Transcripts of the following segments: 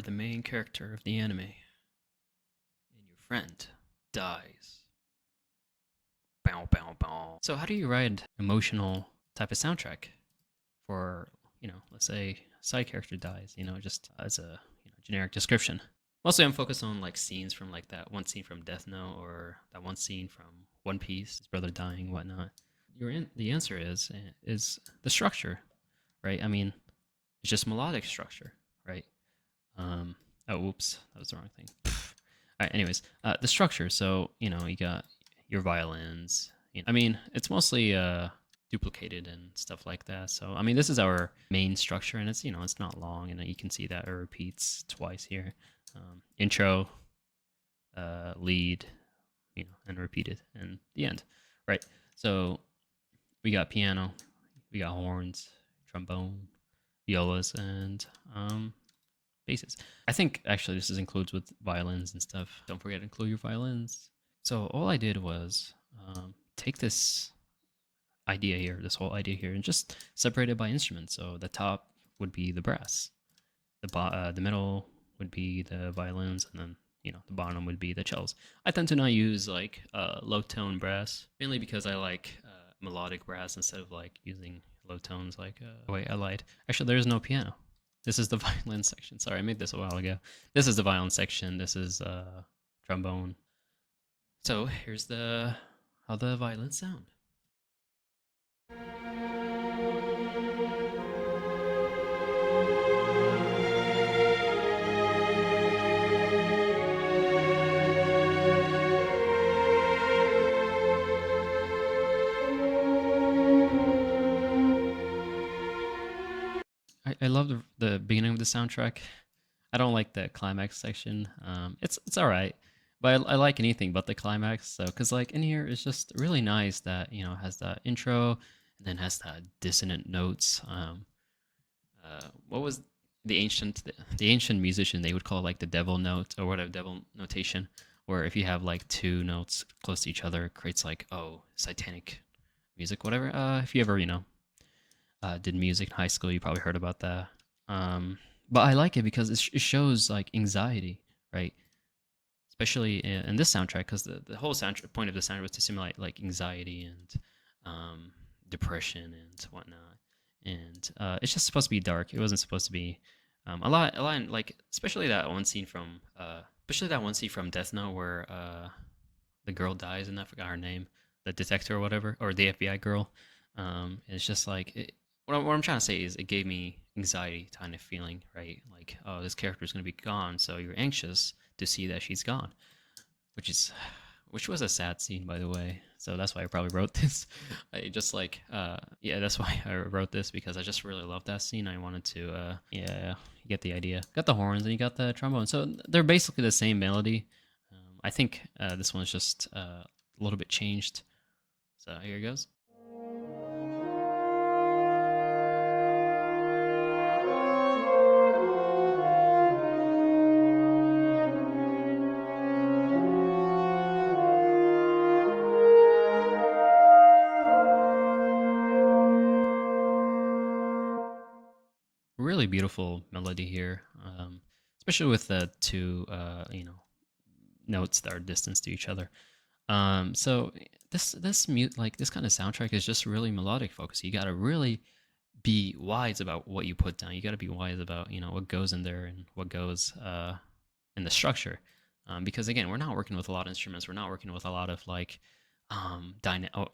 the main character of the anime, and your friend dies. Bow, bow, bow. So, how do you write emotional type of soundtrack for, let's say side character dies, just as a generic description? Mostly I'm focused on like scenes from like that one scene from Death Note or that one scene from One Piece, his brother dying, whatnot. The answer is the structure, right? I mean, it's just melodic structure, right? Oh, oops, that was the wrong thing. All right, anyways, the structure. So you got your violins. I mean, it's mostly duplicated and stuff like that. So I mean, this is our main structure, and it's not long, and you can see that it repeats twice here. Intro, lead, and repeated, and the end, right? So we got piano, we got horns, trombone, violas, and basses. I think actually this includes with violins and stuff. Don't forget to include your violins. So all I did was take this idea here, this whole idea here, and just separate it by instrument. So the top would be the brass, the middle would be the violins, and then the bottom would be the cellos. I tend to not use like low tone brass, mainly because I like melodic brass instead of like using low tones like the way I lied. Actually, there is no piano. This is the violin section. Sorry, I made this a while ago. This is the violin section. This is trombone. So here's the how the violins sound. I love the beginning of the soundtrack. I don't like the climax section. It's all right, but I like anything but the climax. So, cause like in here, it's just really nice that has that intro and then has that dissonant notes. What was the ancient musician? They would call it like the devil note or whatever, devil notation, where if you have like two notes close to each other, it creates like satanic music, whatever. If you ever did music in high school, you probably heard about that. But I like it because it shows like anxiety, right? Especially in this soundtrack, because the whole soundtrack point of the soundtrack was to simulate like anxiety and depression and whatnot. And it's just supposed to be dark. It wasn't supposed to be a lot like especially that one scene from Death Note where the girl dies and I forgot her name, the detective or whatever, or the FBI girl. It's just like what I'm trying to say is it gave me anxiety kind of feeling, right? Like, oh, this character is going to be gone, so you're anxious to see that she's gone, which is which was a sad scene, by the way. So that's why I probably wrote this. I just like, yeah, that's why I wrote this because I just really love that scene. I wanted to, yeah, you get the idea. Got the horns and you got the trombone, so they're basically the same melody. I think this one's just a little bit changed. So here it goes. Really beautiful melody here, especially with the two, notes that are distance to each other. So this kind of soundtrack is just really melodic focused. You got to really be wise about what you put down. You got to be wise about what goes in there and what goes in the structure, because again, we're not working with a lot of instruments. We're not working with a lot of like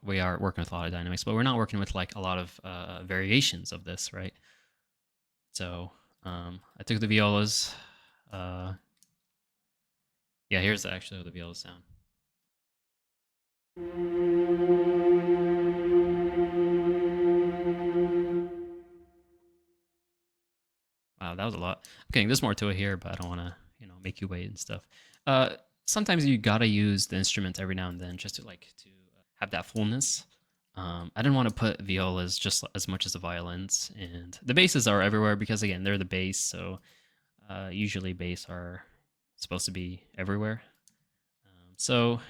we are working with a lot of dynamics, but we're not working with like a lot of variations of this, right? So I took the violas. Uh, yeah, here's actually the viola sound. Wow, that was a lot. Okay, there's more to it here, but I don't want to, make you wait and stuff. Uh, Sometimes you gotta use the instruments every now and then just to have that fullness. I didn't want to put violas just as much as the violins, and the basses are everywhere because again they're the bass. So usually bass are supposed to be everywhere. So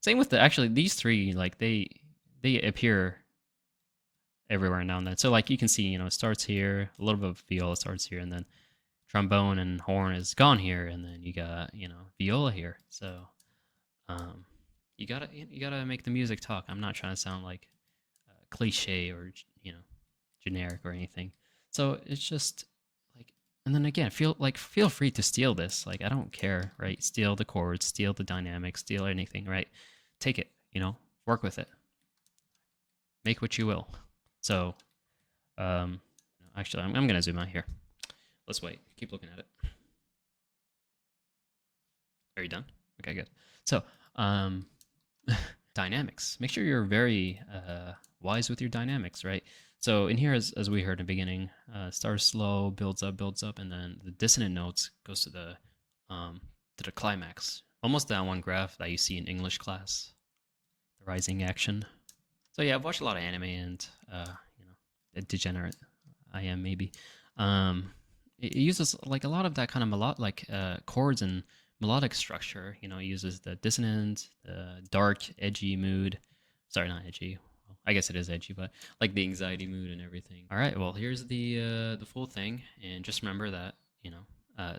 same with the actually these three like they appear everywhere now and then. So like you can see, it starts here, a little bit of viola starts here, and then trombone and horn is gone here, and then you got, you know, viola here. So um, you gotta make the music talk. I'm not trying to sound like cliche or, you know, generic or anything. So it's just like, and then again, feel free to steal this. Like, I don't care, right? Steal the chords, steal the dynamics, steal anything, right? Take it, you know, work with it, make what you will. So um, actually, I'm gonna zoom out here. Let's wait. Keep looking at it. Are you done? Okay, good. So um, dynamics. Make sure you're very wise with your dynamics, right? So in here, as we heard in the beginning, starts slow, builds up, and then the dissonant notes goes to the climax. Almost that one graph that you see in English class, the rising action. So yeah, I've watched a lot of anime, and you know, a degenerate I am maybe. Um, it uses like a lot of that kind of like chords and melodic structure. You know, it uses the dissonant, the dark, edgy mood. Sorry, not edgy. Well, I guess it is edgy, but like the anxiety mood and everything. All right, well here's the full thing, and just remember that, you know,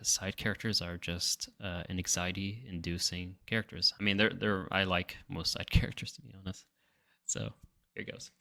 side characters are just anxiety-inducing characters. I mean, they're I like most side characters, to be honest. So here goes.